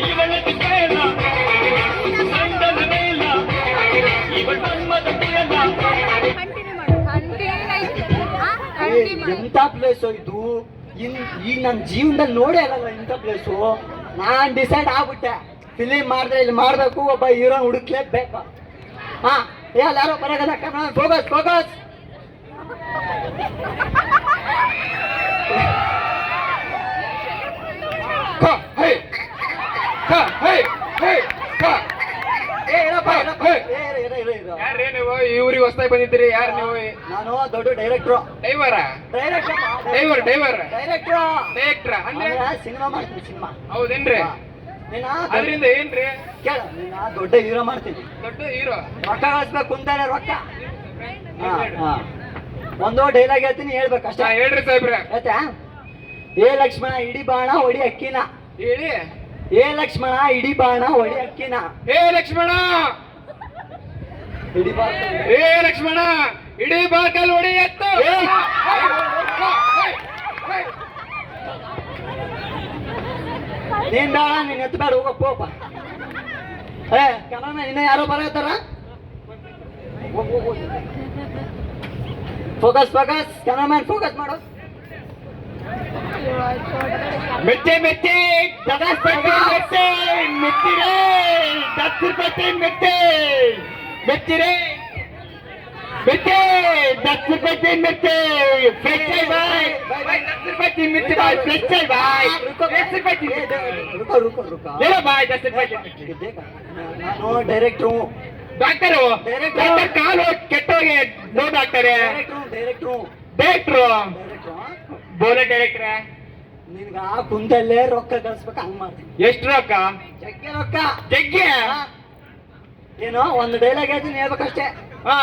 ಇವಳದು ಕೇಳ ಗಂಡನ ಮೇಲ ಇವಳ ಮನ್ಮದ ಕುಯಲ. ಎಂತ ಪ್ಲೇಸು ಇದು? ಈಗ ನನ್ನ ಜೀವನದಲ್ಲಿ ನೋಡೇ ಅಲ್ಲಲ್ಲ ಇಂಥ ಪ್ಲೇಸು. ನಾನ್ ಡಿಸೈಡ್ ಆಗ್ಬಿಟ್ಟೆ, ಫಿಲಿಮ್ ಮಾಡಿದ್ರೆ ಇಲ್ಲಿ ಮಾಡ್ಬೇಕು, ಒಬ್ಬ ಹೀರೋನ್ ಹುಡುಕ್ಲೇಬೇಕು. ಹಾ ಯಾರೋ ಬರಗಲ್ಲ, ಫೋಕಸ್ ಫೋಕಸ್. ಯಾರೇ ನೀವು? ಇವ್ರಿಗೆ ಹೊಸದಾಗಿ ಬಂದಿದ್ದೀರಿ, ಯಾರು ನೀವು? ನಾನು ದೊಡ್ಡ ಡೈರೆಕ್ಟ್ರು. ಡೈವರ? ಡೈರೆಕ್ಟ್ರು ಡೈರೆಕ್ಟ್ರ ಅಂದ್ರೆ ಸಿನಿಮಾ ಮಾಡ್ತೀನಿ, ಸಿನಿಮಾ. ಹೌದೇನ್ರಿ? ಅದರಿಂದ ಏನ್ರಿ? ಕೇಳ, ನೀನ ದೊಡ್ಡ ಹೀರೋ ಮಾಡ್ತೀನಿ. ದೊಡ್ಡ ಹೀರೋ? ರೊಕ್ಕ ಕಳಿಸ್ಬೇಕು ಅಂತಾನೆ, ರೊಕ್ಕ. ಒಂದು ಡೈಲಾಗ್ ಹೇಳ್ತೀನಿ, ಹೇಳ್ಬೇಕು ಅಷ್ಟೇ. ಹೇಳ್ರಿ ಸಾಹೇಬ್ರ. ಆಯ್ತಾ? ಏ ಲಕ್ಷ್ಮಣ ಇಡಿ ಬಾಣ ಹೊಡಿ ಅಕ್ಕಿನ. ಹೇಳಿ. ಏ ಲಕ್ಷ್ಮಣ ಇಡಿ ಬಾಣ ಹೊಡಿ ಅಕ್ಕಿನ. ಏ ಲಕ್ಷ್ಮಣ ಇಡಿ ಬಾಣ, ಏ ಲಕ್ಷ್ಮಣ ಇಡೀ ಬಾಕಲ್ ಹೊಡಿ ಎತ್ತು. ನೀನ್ ಬೇಡ, ನೀನ್ ಎತ್ತು ಬೇಡ, ಹೋಗಪ್ಪ ಹೋಗಪ್ಪ. ಕ್ಯಾಮ್ರಾಮನ್ ಇನ್ನ ಯಾರೋ ಬರತ್ತಾರ? ಫೋಕಸ್ ಫೋಕಸ್, ಕ್ಯಾಮ್ರಾಮನ್ ಫೋಕಸ್ ಮಾಡು. ಮೆಚ್ಚೆ ಮೆಚ್ಚೆ ಮೆಚ್ಚೆ ಮೆಚ್ಚಿರೇ 10 ರೂಪಾಯಿ ಮೆಚ್ಚೆ ಮೆಚ್ಚಿರೇ ಮೆಚ್ಚೆ 10 ರೂಪಾಯಿ ಮೆಚ್ಚೆ ಫ್ರೆಶ್ ಬಾಯ್ 10 ರೂಪಾಯಿ ಮೆಚ್ಚೆ ಬಾಯ್ ಫ್ರೆಶ್ ಬಾಯ್ 10 ರೂಪಾಯಿ रुको रुको रुको ले बाय 10 ರೂಪಾಯಿ देखा ನಾನು ಡೈರೆಕ್ಟ್ರು. ಡಾಕ್ಟರು ಡಾಕ್ಟರ್ ಕಾಲು ಕೆಟ್ಟೋಗಿ ನೋ ಡಾಕ್ಟರೇ. ಡೈರೆಕ್ಟ್ರು ಬೋಲೆ ಡೈರೆಕ್ಟ್ರೇ, ನಿನ್ಗ ಕುಂದಲ್ಲೇ ರೊಕ್ಕ ಕಳಿಸ್ಬೇಕು, ಹಂಗ್ ಮಾಡ್ತೀನಿ. ಎಷ್ಟು ರೊಕ್ಕ? ಜಗ್ಗೆ ರೊಕ್ಕ. ಜಗ್ಗೆ ಏನೋ ಒಂದು ಡೈಲಾಗ್ ಹೇಳ್ತೀನಿ, ಹೇಳ್ಬೇಕಷ್ಟೇ. ಹಾ.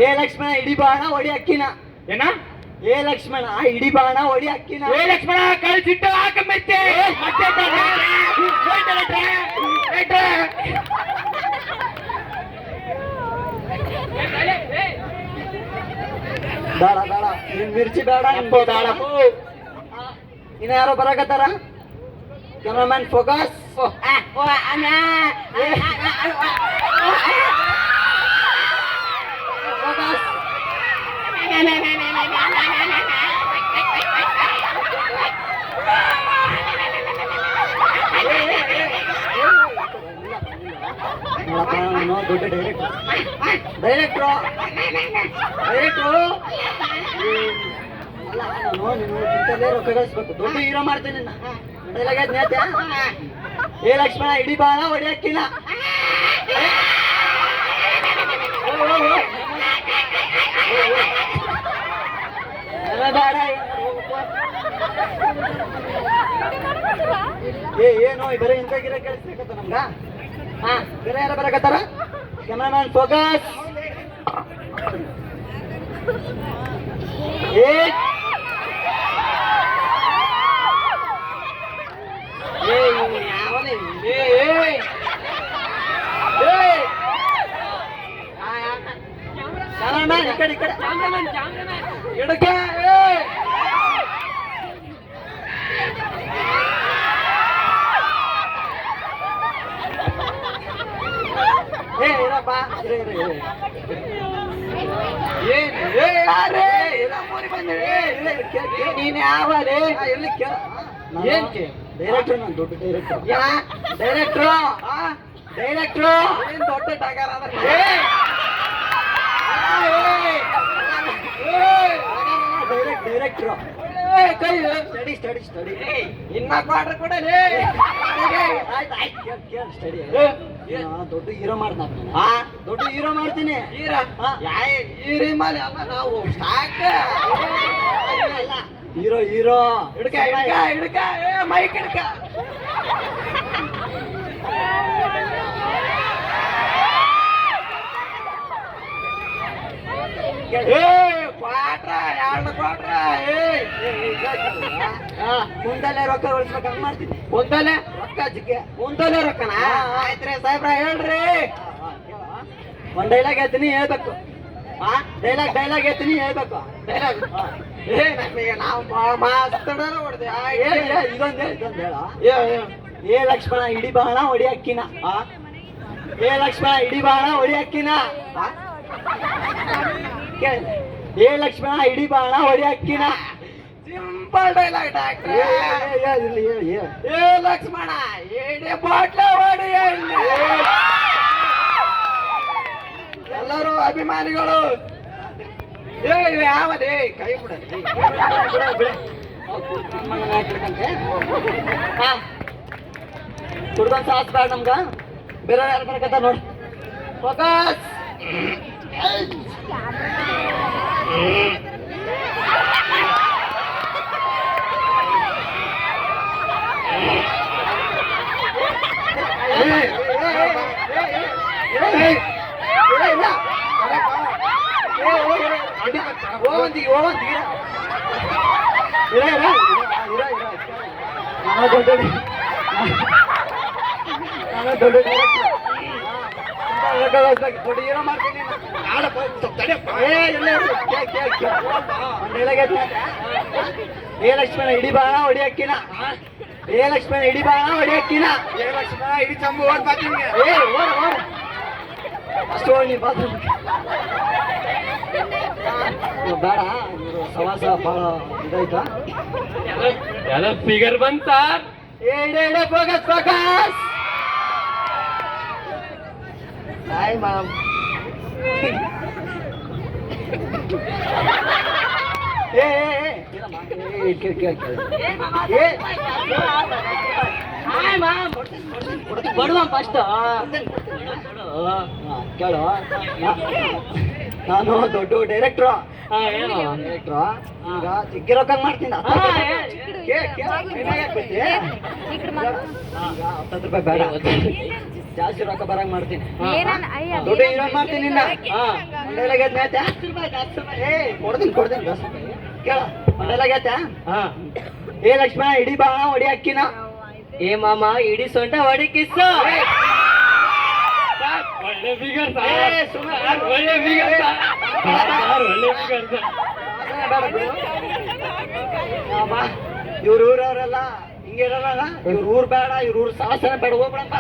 ಏ ಲಕ್ಷ್ಮಣ ಇಡಿ ಬಾಣ ಹೊಡಿ ಅಕ್ಕಿನ. ಏನ? ಏ ಲಕ್ಷ್ಮಣ ಇಡಿ ಬಾಣ ಹೊಡಿ ಅಕ್ಕಿನ. ಏ ಲಕ್ಷ್ಮಣ ಕಳ್ಸಿಟ್ಟು ಹಾಕ ಮೆಚ್ಚೆ ಬೇಡ ಬೇಡ, ನಿನ್ ಮಿರ್ಚಿ ಬೇಡ, ಇನ್ನ ಯಾರೋ ಬರಕತ್ತಾರ? Cameraman focus. ದೊಡ್ಡ ಡೈರೆಕ್ಟ್ರು ಅಲ್ಲ, ನಾನು ನಿನ್ನ ರೊಕ್ಕ ಗಳಿಸ್ಬೇಕು, ದೊಡ್ಡ ಹೀರೋ ಮಾಡ್ತೇನೆ. ಏ ಲಕ್ಷ್ಮಣ ಇಡಿ ಬಾಣ ಹೊಡಿ ಅಕ್ಕಿನ. ಏನು ಬರೀ ಇಂಥ ಗಿರ ಕೇಳಿಸ್ಬೇಕತ್ತ ನಮ್ಗ? ಹಾ, ಬೇರೆ ಯಾರ ಬರಕತ್ತಾರ? Cameraman focus. ಕ್ಯಾಮ್ರಾಮನ್ ಈ ಕಡೆ ಎಡಕ್ಕೆ. ಇರಪ್ಪ, ನೀನ್ ಯಾವಲೇ? ಏನ್ ಡೈರೆಕ್ಟ್ರು? ನಾನು ದೊಡ್ಡ ಡೈರೆಕ್ಟ್ರು. ಡೈರೆಕ್ಟ್ರು ಏನ್ ದೊಡ್ಡ ಟಗರ? ಡೈರೆಕ್ಟ್ರು ಕೈ ಸ್ಟಡಿ ಇನ್ನ ಕ್ವಾರ್ಟರ್ ಕೊಡಲೇ. ಸ್ಟಡಿ ದೊಡ್ಡ ಹೀರೋ ಮಾಡ್ತಾನೆ. ದೊಡ್ಡ ಹೀರೋ ಮಾಡ್ತೀನಿ. ಹೀರೋ ಮೇಲೆ ಅಲ್ಲ ನಾವು ಸಾಕ. Hero ಹಿಡ್ಕ mic ಹಿಡ್ಕ. ಕುಂದಲ್ಲೇ ರೊಕ್ಕ ಉಳಿಸ್ಬೇಕು, ಹಂಗ್ ಮಾಡ್ತೀನಿ. ಕುಂದಲ್ಲೇ ರೊಕ್ಕ ಜಿಗ್ಗೆ, ಕುಂದಲ್ಲೇ ರೊಕ್ಕನ. ಆಯ್ತ್ರಿ ಸಾಹೇಬ್ರ, ಹೇಳ್ರಿ. ಒಂದ್ ಡೈಲಾಗ್ ಹೇಳ್ತೀನಿ, ಹೇಳ್ಬೇಕು. ಡೈಲಾಗ್ ಹೇಳ್ತೀನಿ, ಹೇಳ್ಬೇಕು. ಡೈಲಾಗ್ ನಾವು ಮಾತಾಡೋಣ ಹೊಡೆದೆ. ಇದೊಂದು ಹೇಳ. ಏ ಲಕ್ಷ್ಮಣ ಇಡಿ ಬಾಣ ಹೊಡಿ ಅಕ್ಕಿನ ಏ ಲಕ್ಷ್ಮಣ ಇಡಿ ಬಾಣ ಹೊಡಿ ಅಕ್ಕಿನ ಕೇಳ ಏ ಲಕ್ಷ್ಮಣ ಇಡಿ ಬಾಣ ಹೊಡಿ ಅಕ್ಕಿನ ಸಿಂಪಲ್ ಡೈಲಾಗ್ ಡಾಕ್ಟ್ರೆ. ಏ ಲಕ್ಷ್ಮಣ ಎಡೆ ಬಾಟ್ಲ ಹೊಡಿ ಎಣ್ಣೆ. ಎಲ್ಲರೂ ಅಭಿಮಾನಿಗಳು ಏ ಯಾವದೇ ಕೈ ಬಿಡಲಿ. ಕುಡ್ಕೊಂಡ್ ಸಾಸ್ ಬೇಡ ನಮ್ಗ ಬೇರೆ ಯಾರು ಬರಕತ್ತ ನೋಡಿ ಫೋಕಸ್ ಏ ಲಕ್ಷ್ಮಣ ಇಡಿ ಬಾಣ ಹೊಡಿ ಅಕ್ಕಿನ ಏ ಲಕ್ಷ್ಮಣ ಇಡಿ ಬಾಣ ಹೊಡಿ ಅಕ್ಕಿನ ಏ ಲಕ್ಷ್ಮಣ ಇಡೀ ಚಂಬು ಓಡ್ ಬರ್ತೀನಿ. ಏ ಓಡ ಓಡ ಅಷ್ಟು ನೀ ಬಾತ್ರೂಮ್ ಬೇಡ ಇವ್ರು ಸವಾಸ ಭಾಳ ಇದಾಯ್ತಾ ಎಲ್ಲ ಫಿಗರ್ ಬಂತ ಏಡೆ ಫೋಕಸ್ ಫೋಕಸ್ ಹಾಯ್ ಮಾಮ್ ಏ ಹಾಯ್ ಮಾಮ್ ಬಡುವ ಫಸ್ಟ್ ಕೇಳು ನಾನು ದೊಡ್ಡ ಡೈರೆಕ್ಟ್ರು ಡೈರೆಕ್ಟ್ರು ಈಗ ಚಿಕ್ಕ ರೊಕ್ಕ ಮಾಡ್ತೀನಿ ಹತ್ತು ರೂಪಾಯಿ ಬೇಡ ಜಾಸ್ತಿ ರೊಕ್ಕ ಬರಂಗ್ ಮಾಡ್ತೀನಿ ದೊಡ್ಡ ಹೀರೋ ಮಾಡ್ತೀನಿ ನಿನ್ನ ಕೊಡ್ತೀನಿ 10 ರೂಪಾಯಿ ಕೇಳ ಮಂಡಲಾಗೈತೆ ಏ ಲಕ್ಷ್ಮಣ ಇಡಿ ಬಾಣ ಹೊಡಿ ಅಕ್ಕಿನ ಏ ಮಾಮ ಇಡಿ ಸೊಂಟ ಹೊಡಿ ಕಿಸ್ಸ ಒಳ್ಳೆ ಫಿಗರ್ ಒಳ್ಳೆ ಫಿಗರ್ ಒಳ್ಳೆ ಫಿಗರ್ ಇವ್ರ ಊರವರೆಲ್ಲ ಹಿಂಗೆ ಇರಲ್ಲ ಇವ್ರ ಊರ್ ಬೇಡ ಇವ್ರ ಊರ್ ಸಾಹಸನ ಬೇಡ ಹೋಗ್ಬಿಡಪ್ಪ